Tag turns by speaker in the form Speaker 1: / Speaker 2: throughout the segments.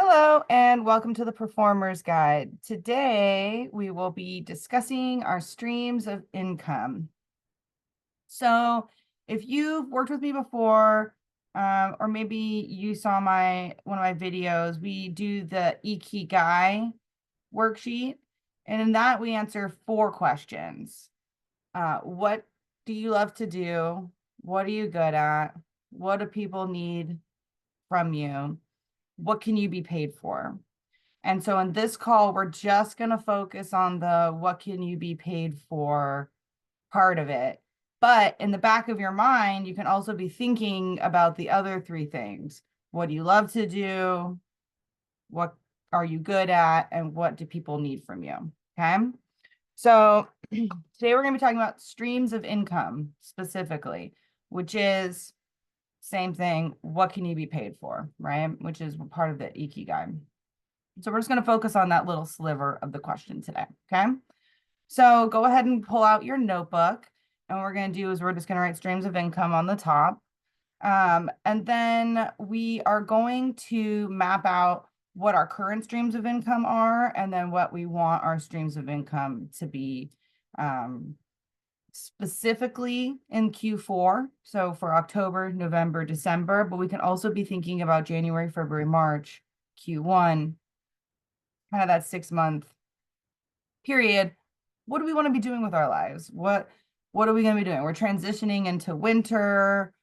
Speaker 1: Hello and welcome to the Performer's Guide. Today we will be discussing our streams of income. So if you've worked with me before, or maybe you saw one of my videos, we do the Ikigai worksheet. And in that we answer 4 questions. What do you love to do? What are you good at? What do people need from you? What can you be paid for? And so in this call, we're just going to focus on the what can you be paid for part of it. But in the back of your mind, you can also be thinking about the other 3 things. What do you love to do? What are you good at? And what do people need from you? Okay. So today we're going to be talking about streams of income specifically, which is same thing. What can you be paid for? Right. Which is part of the Ikigai. So we're just going to focus on that little sliver of the question today. Okay. So go ahead and pull out your notebook. And what we're going to do is we're just going to write streams of income on the top. And then we are going to map out what our current streams of income are, and then what we want our streams of income to be specifically in Q4. So for October, November, December, but we can also be thinking about January, February, March, Q1, kind of that 6-month period. What do we want to be doing with our lives? What are we going to be doing? We're transitioning into winter.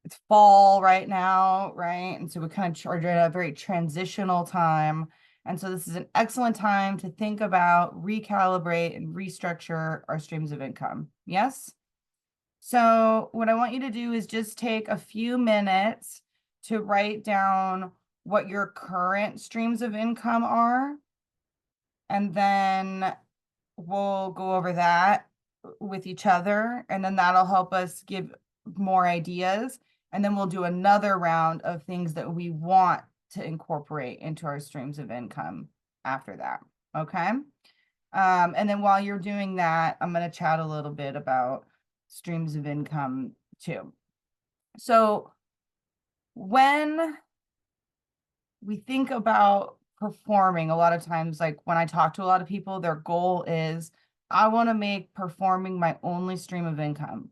Speaker 1: It's fall right now, right? And so we kind of are in a very transitional time. And so this is an excellent time to think about, recalibrate, and restructure our streams of income. Yes? So what I want you to do is just take a few minutes to write down what your current streams of income are. And then we'll go over that with each other. And then that'll help us give more ideas. And then we'll do another round of things that we want to incorporate into our streams of income after that. Okay. And then while you're doing that, I'm going to chat a little bit about streams of income too. So when we think about performing, a lot of times, like when I talk to a lot of people, their goal is, I want to make performing my only stream of income.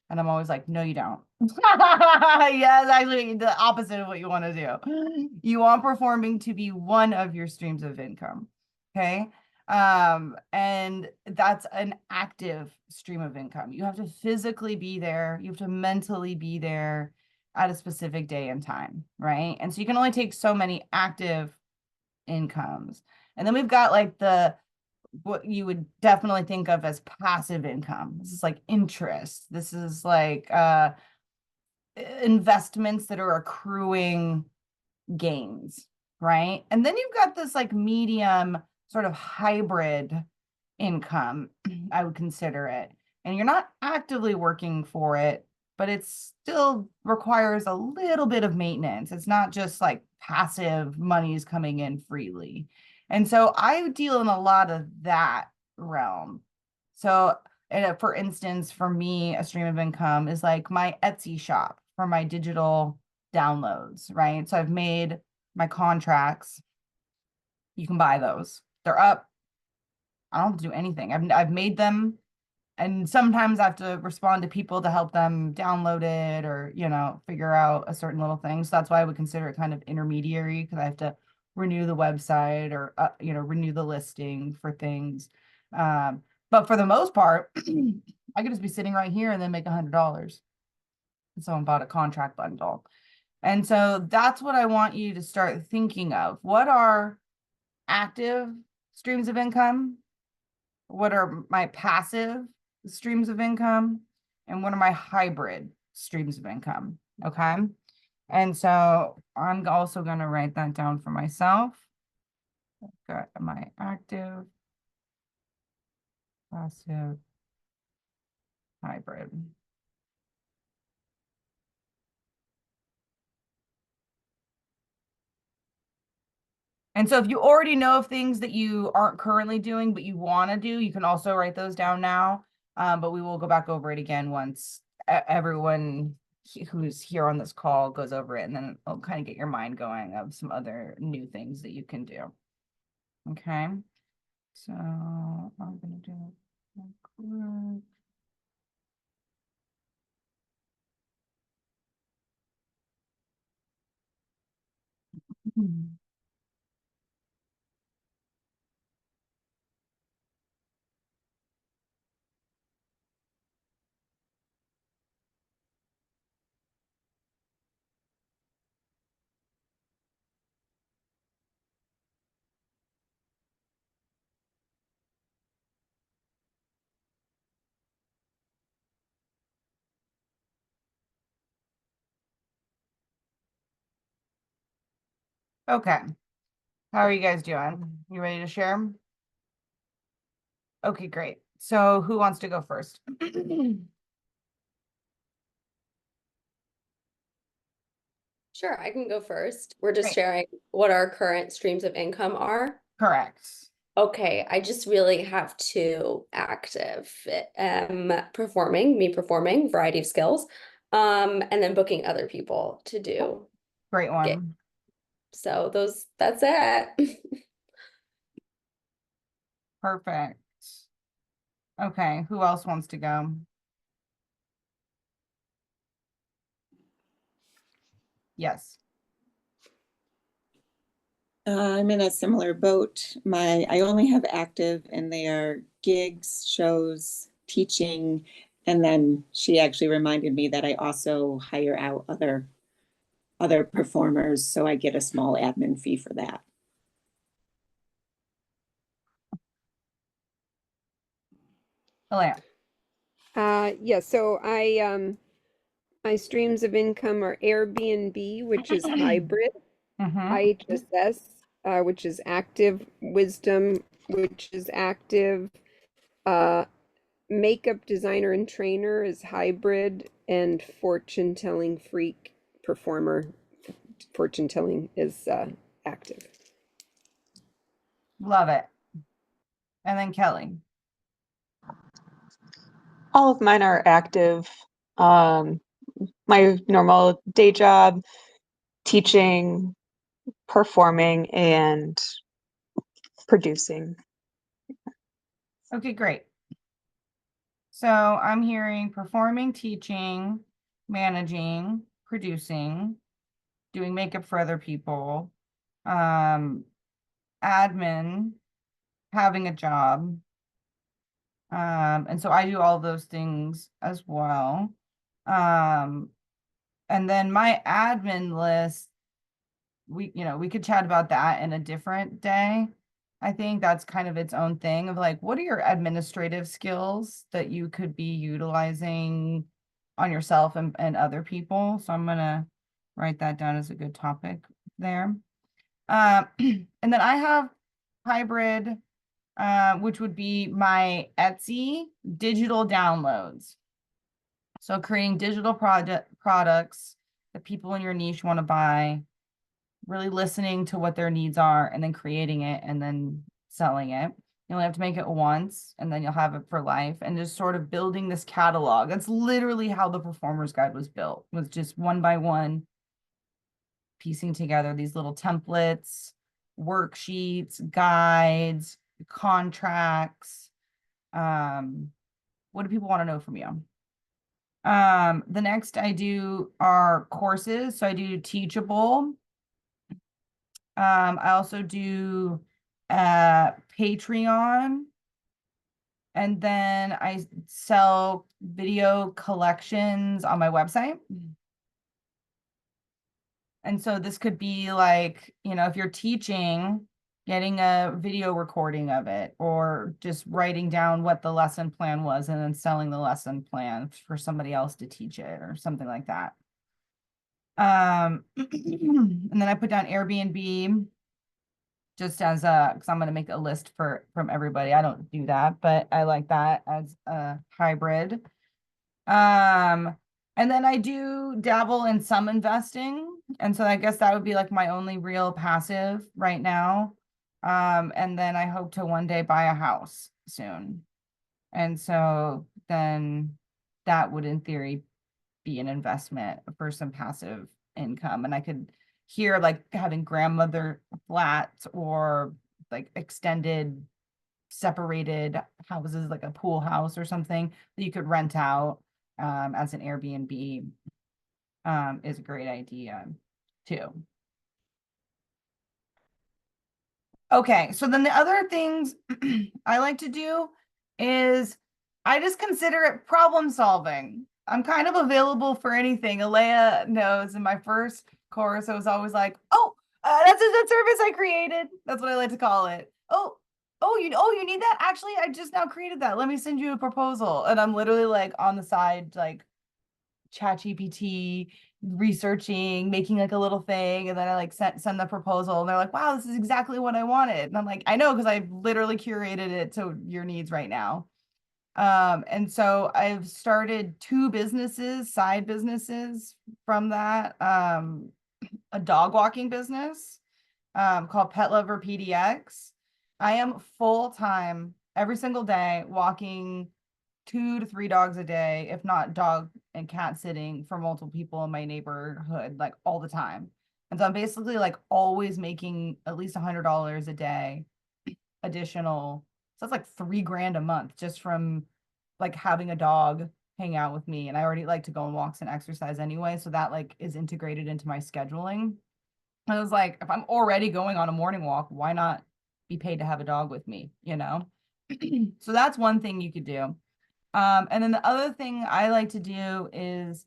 Speaker 1: And I'm always like, no, you don't. Yes, actually, the opposite of what you want to do. You want performing to be one of your streams of income. Okay. And that's an active stream of income. You have to physically be there, you have to mentally be there at a specific day and time, right? And so you can only take so many active incomes. And then we've got like what you would definitely think of as passive income. This is like interest. This is like investments that are accruing gains, right? And then you've got this like medium sort of hybrid income, I would consider it. And you're not actively working for it, but it still requires a little bit of maintenance. It's not just like passive money is coming in freely. And so I deal in a lot of that realm. So, for instance, for me, a stream of income is like my Etsy shop for my digital downloads, right? So I've made my contracts. You can buy those. They're up. I don't have to do anything. I've made them, and sometimes I have to respond to people to help them download it or, figure out a certain little thing. So that's why I would consider it kind of intermediary, because I have to renew the website or, renew the listing for things. But for the most part, I could just be sitting right here and then make $100. And someone bought a contract bundle. And so that's what I want you to start thinking of. What are active streams of income? What are my passive streams of income? And what are my hybrid streams of income? Okay. And so I'm also going to write that down for myself. I've got my active, passive, hybrid. And so if you already know of things that you aren't currently doing, but you want to do, you can also write those down now. But we will go back over it again once everyone who's here on this call goes over it, and then it'll kind of get your mind going of some other new things that you can do. Okay, so I'm gonna do a quick. Okay, how are you guys doing? You ready to share? Okay, great. So who wants to go first?
Speaker 2: Sure, I can go first. We're just
Speaker 1: Great.
Speaker 2: sharing what our current streams of income are.
Speaker 1: Correct.
Speaker 2: Okay, I just really have two active, performing variety of skills, and then booking other people to do
Speaker 1: Great
Speaker 2: gigs.
Speaker 1: one.
Speaker 2: So that's it.
Speaker 1: Perfect. Okay, who else wants to go? Yes.
Speaker 3: I'm in a similar boat. I only have active and they are gigs, shows, teaching. And then she actually reminded me that I also hire out other performers, so I get a small admin fee for that.
Speaker 1: Alea.
Speaker 4: Yeah, so my streams of income are Airbnb, which is hybrid,
Speaker 1: Mm-hmm.
Speaker 4: IHSS, which is active, Wisdom, which is active, uh, makeup designer and trainer is hybrid, and fortune telling freak performer, fortune telling is active.
Speaker 1: Love it. And then Kelly.
Speaker 5: All of mine are active. My normal day job, teaching, performing, and producing.
Speaker 1: Okay, great. So I'm hearing performing, teaching, managing, producing, doing makeup for other people, admin, having a job. And so I do all those things as well. And then my admin list, we could chat about that in a different day. I think that's kind of its own thing of like, what are your administrative skills that you could be utilizing on yourself and other people? So I'm gonna write that down as a good topic there. And then I have hybrid, which would be my Etsy digital downloads. So creating digital products that people in your niche want to buy, really listening to what their needs are, and then creating it and then selling it. You only have to make it once, and then you'll have it for life. And just sort of building this catalog. That's literally how the Performer's Guide was built, was just one by one, piecing together these little templates, worksheets, guides, contracts. What do people want to know from you? The next I do are courses. So I do Teachable. I also do Patreon. And then I sell video collections on my website. And so this could be like, if you're teaching, getting a video recording of it, or just writing down what the lesson plan was and then selling the lesson plan for somebody else to teach it or something like that. And then I put down Airbnb just as because I'm going to make a list from everybody. I don't do that, but I like that as a hybrid. And then I do dabble in some investing. And so I guess that would be like my only real passive right now. And then I hope to one day buy a house soon. And so then that would in theory be an investment for some passive income. And I could hear like having grandmother flats or like extended separated houses, like a pool house or something that you could rent out as an Airbnb is a great idea too. Okay, so then the other things I like to do is I just consider it problem solving. I'm kind of available for anything. Alea knows in my first course, I was always like, oh, that's a service I created. That's what I like to call it. Oh, you need that? Actually, I just now created that. Let me send you a proposal. And I'm literally like on the side, like ChatGPT, researching, making like a little thing, and then I like send the proposal, and they're like, "Wow, this is exactly what I wanted." And I'm like, "I know, because I've literally curated it to your needs right now." And so I've started 2 businesses, side businesses from that. A dog walking business called Pet Lover PDX. I am full time every single day walking 2 to 3 dogs a day, if not dog and cat sitting for multiple people in my neighborhood, like all the time. And so I'm basically like always making at least $100 a day additional. So that's like $3 grand a month just from like having a dog hang out with me. And I already like to go on walks and exercise anyway. So that like is integrated into my scheduling. I was like, if I'm already going on a morning walk, why not be paid to have a dog with me, you know? So that's one thing you could do. And then the other thing I like to do is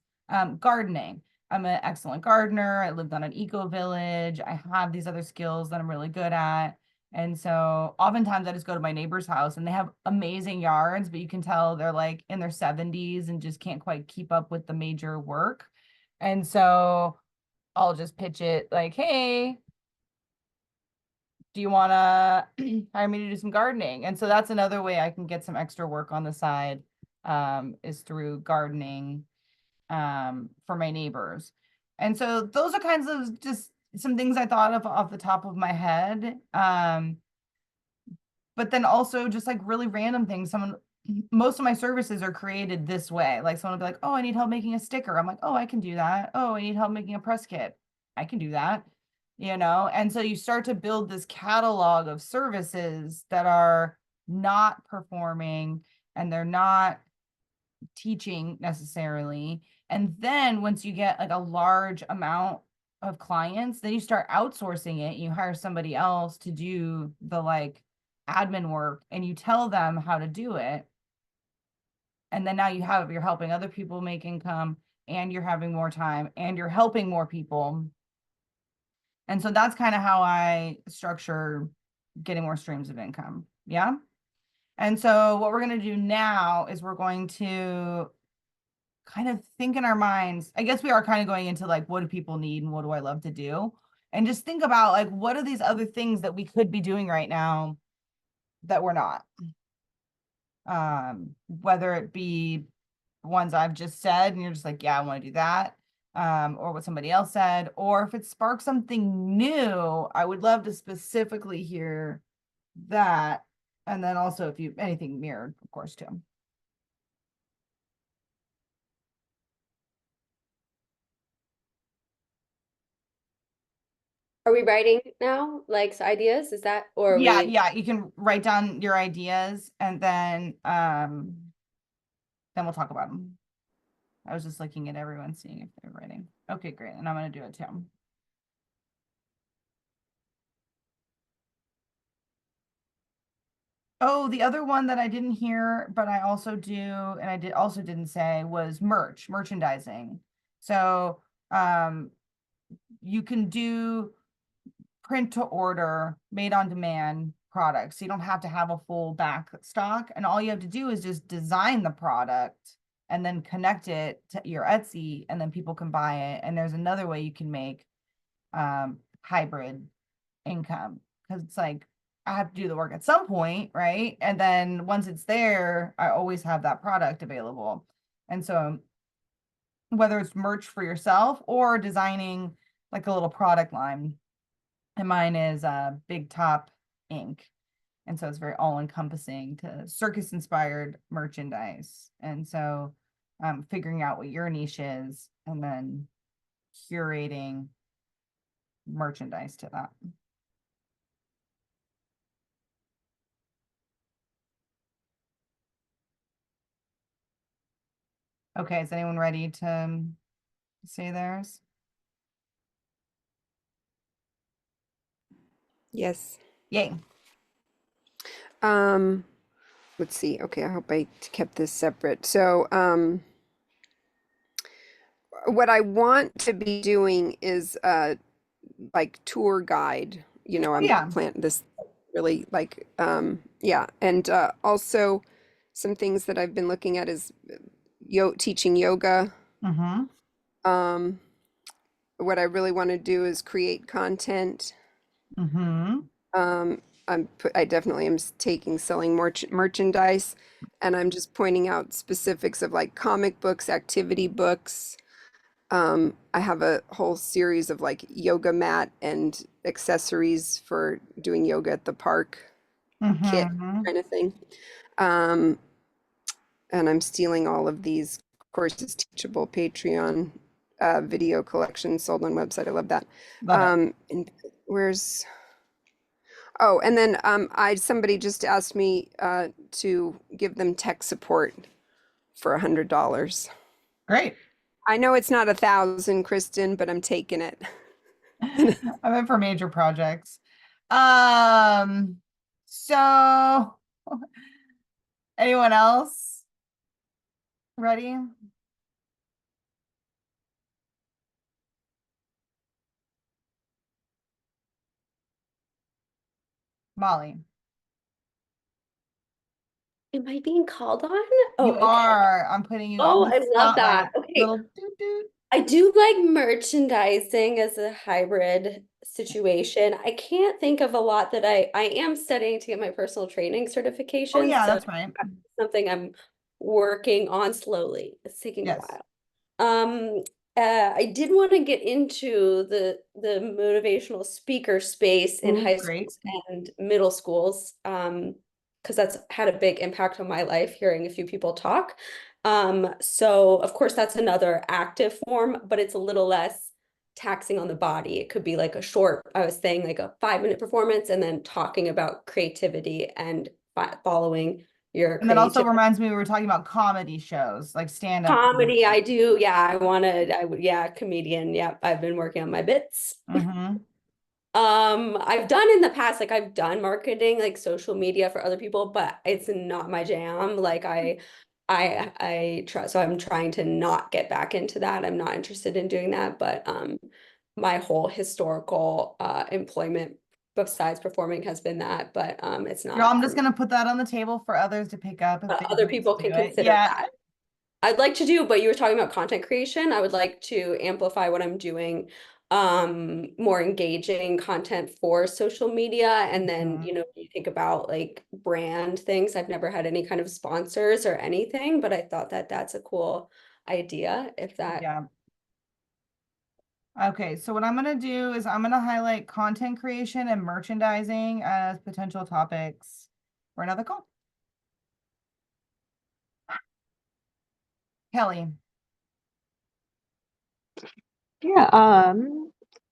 Speaker 1: gardening. I'm an excellent gardener. I lived on an eco village. I have these other skills that I'm really good at. And so oftentimes I just go to my neighbor's house and they have amazing yards, but you can tell they're like in their 70s and just can't quite keep up with the major work. And so I'll just pitch it like, hey, do you want to hire me to do some gardening? And so that's another way I can get some extra work on the side, is through gardening for my neighbors. And so those are kinds of just some things I thought of off the top of my head. But then also just like really random things. Most of my services are created this way. Like someone will be like, oh, I need help making a sticker. I'm like, oh, I can do that. Oh, I need help making a press kit. I can do that, you know? And so you start to build this catalog of services that are not performing and they're not teaching necessarily. And then once you get like a large amount of clients, then you start outsourcing it. You hire somebody else to do the like admin work and you tell them how to do it. And then now you're helping other people make income and you're having more time and you're helping more people. And so that's kind of how I structure getting more streams of income. Yeah. And so what we're going to do now is we're going to kind of think in our minds. I guess we are kind of going into like, what do people need and what do I love to do? And just think about like, what are these other things that we could be doing right now that we're not? Whether it be ones I've just said and you're just like, yeah, I want to do that. Or what somebody else said, or if it sparks something new, I would love to specifically hear that. And then also if you anything mirrored, of course, too.
Speaker 2: Are we writing now? Like so ideas? Is that or are
Speaker 1: Yeah,
Speaker 2: we
Speaker 1: yeah, you can write down your ideas and then we'll talk about them. I was just looking at everyone, seeing if they're writing. Okay, great. And I'm going to do it too. Oh, the other one that I didn't hear, but I also do, and I didn't say was merchandising. So you can do print to order, made on demand products. So you don't have to have a full back stock. And all you have to do is just design the product and then connect it to your Etsy, and then people can buy it. And there's another way you can make hybrid income, because it's like I have to do the work at some point, right? And then once it's there, I always have that product available. And so whether it's merch for yourself or designing like a little product line, and mine is Big Top Inc. And so it's very all encompassing to circus inspired merchandise. And so figuring out what your niche is, and then curating merchandise to that. Okay, is anyone ready to say theirs?
Speaker 4: Yes.
Speaker 1: Yay.
Speaker 4: Let's see. Okay, I hope I kept this separate. So, what I want to be doing is like tour guide. You know, I'm
Speaker 1: Yeah.
Speaker 4: planning this really like yeah, and also some things that I've been looking at is teaching yoga.
Speaker 1: Mm-hmm.
Speaker 4: What I really want to do is create content.
Speaker 1: Mm-hmm.
Speaker 4: I definitely am taking selling more merchandise, and I'm just pointing out specifics of like comic books, activity books. I have a whole series of like yoga mat and accessories for doing yoga at the park kit
Speaker 1: Mm-hmm.
Speaker 4: kind of thing. And I'm stealing all of these courses Teachable Patreon video collection sold on website. I love that.
Speaker 1: Love it.
Speaker 4: And where's Oh, and then somebody just asked me to give them tech support for $100.
Speaker 1: Great.
Speaker 4: I know it's not 1,000, Kristen, but I'm taking it.
Speaker 1: I'm in for major projects. So anyone else ready? Molly,
Speaker 2: Am I being called on? Oh,
Speaker 1: you
Speaker 2: okay.
Speaker 1: are. I'm putting you on
Speaker 2: Oh,
Speaker 1: the
Speaker 2: I love that.
Speaker 1: spotlight.
Speaker 2: Okay.
Speaker 1: Little doot doot.
Speaker 2: I do like merchandising as a hybrid situation. I can't think of a lot that I am studying to get my personal training certification.
Speaker 1: Oh yeah,
Speaker 2: So
Speaker 1: that's right.
Speaker 2: that's something I'm working on slowly. It's taking a
Speaker 1: Yes.
Speaker 2: while. I did want to get into the motivational speaker space in
Speaker 1: Ooh,
Speaker 2: high
Speaker 1: great.
Speaker 2: schools and middle schools, because that's had a big impact on my life, hearing a few people talk. So of course that's another active form, but it's a little less taxing on the body. It could be like a short, I was saying like a 5-minute performance, and then talking about creativity and following your
Speaker 1: And that also
Speaker 2: creativity.
Speaker 1: reminds me, we were talking about comedy shows, like stand-up
Speaker 2: Comedy, I do. Yeah, I would, yeah, comedian. Yeah, I've been working on my bits.
Speaker 1: Mm-hmm.
Speaker 2: I've done in the past, like I've done marketing, like social media for other people, but it's not my jam. Like I try, so I'm trying to not get back into that. I'm not interested in doing that, but my whole historical employment besides performing has been that, but it's
Speaker 1: Girl,
Speaker 2: not
Speaker 1: I'm
Speaker 2: for
Speaker 1: just
Speaker 2: me.
Speaker 1: gonna put that on the table for others to pick up if they
Speaker 2: Other
Speaker 1: want to
Speaker 2: people
Speaker 1: do
Speaker 2: can
Speaker 1: it.
Speaker 2: consider
Speaker 1: Yeah.
Speaker 2: that. I'd like to do, but you were talking about content creation. I would like to amplify what I'm doing, more engaging content for social media. And then,
Speaker 1: Mhm.
Speaker 2: you think about like brand things. I've never had any kind of sponsors or anything, but I thought that that's a cool idea if that.
Speaker 1: Yeah. Okay, so what I'm gonna do is I'm gonna highlight content creation and merchandising as potential topics for another call. Kelly.
Speaker 5: Yeah,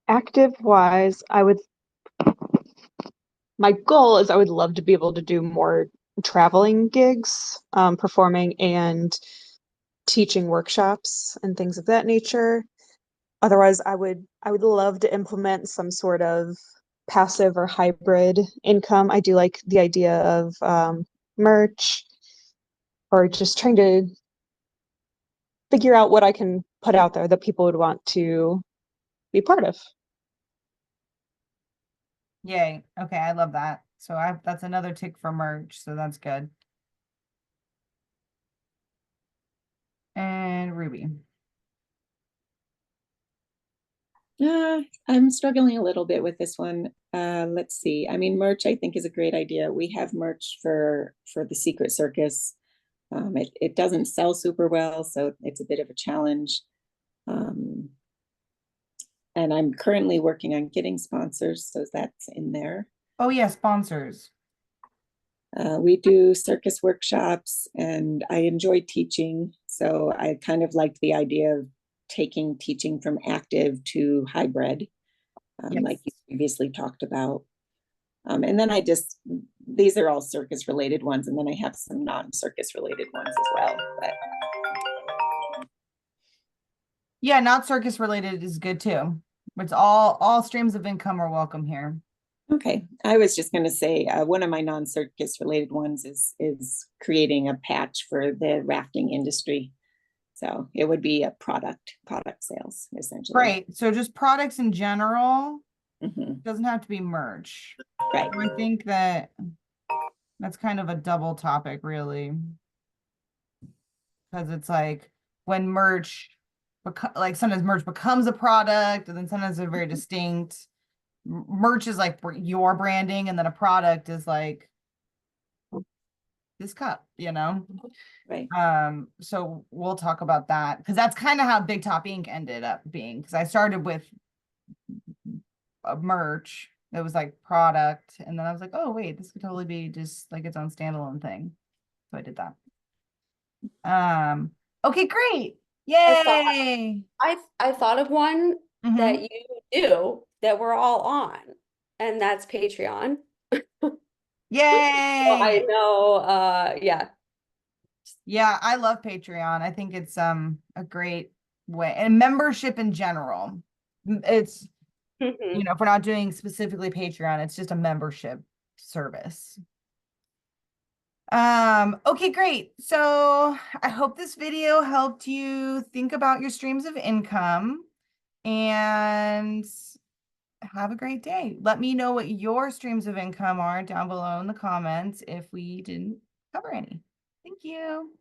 Speaker 5: active wise, my goal is I would love to be able to do more traveling gigs, performing and teaching workshops and things of that nature. Otherwise, I would love to implement some sort of passive or hybrid income. I do like the idea of merch or just trying to figure out what I can put out there that people would want to be part of.
Speaker 1: Yay. Okay, I love that. So that's another tick for merch, so that's good. And Ruby.
Speaker 3: I'm struggling a little bit with this one. Let's see. I mean, merch I think is a great idea. We have merch for the Secret Circus. It doesn't sell super well, so it's a bit of a challenge. And I'm currently working on getting sponsors, so that's in there.
Speaker 1: Oh yeah, sponsors.
Speaker 3: We do circus workshops, and I enjoy teaching, So I kind of liked the idea of taking teaching from active to hybrid, like you
Speaker 1: Yes.
Speaker 3: previously talked about. And then these are all circus related ones, and then I have some non-circus related ones as well. But
Speaker 1: Yeah, not circus related is good too. It's all streams of income are welcome here.
Speaker 3: okay, I was just going to say one of my non-circus related ones is creating a patch for the rafting industry. So it would be a product sales essentially.
Speaker 1: Right. So just products in general,
Speaker 3: Mhm,
Speaker 1: doesn't have to be merch.
Speaker 3: right.
Speaker 1: I think that that's kind of a double topic, really. Because it's like when merch, like sometimes merch becomes a product, and then sometimes they're very distinct. Merch is like your branding, and then a product is like this cup, you know?
Speaker 3: Right.
Speaker 1: So we'll talk about that because that's kind of how Big Top Ink ended up being. Because I started with a merch that was like product, and then I was like, oh wait, this could totally be just like its own standalone thing. So I did that. Okay, great. Yay.
Speaker 2: I thought of one
Speaker 1: Mhm.
Speaker 2: that you do that we're all on, and that's Patreon. So I
Speaker 1: Yay.
Speaker 2: know, yeah.
Speaker 1: Yeah, I love Patreon. I think it's a great way, and membership in general. It's,
Speaker 2: Mhm.
Speaker 1: if we're not doing specifically Patreon, it's just a membership service. Okay, great. So I hope this video helped you think about your streams of income, and have a great day. Let me know what your streams of income are down below in the comments if we didn't cover any. Thank you.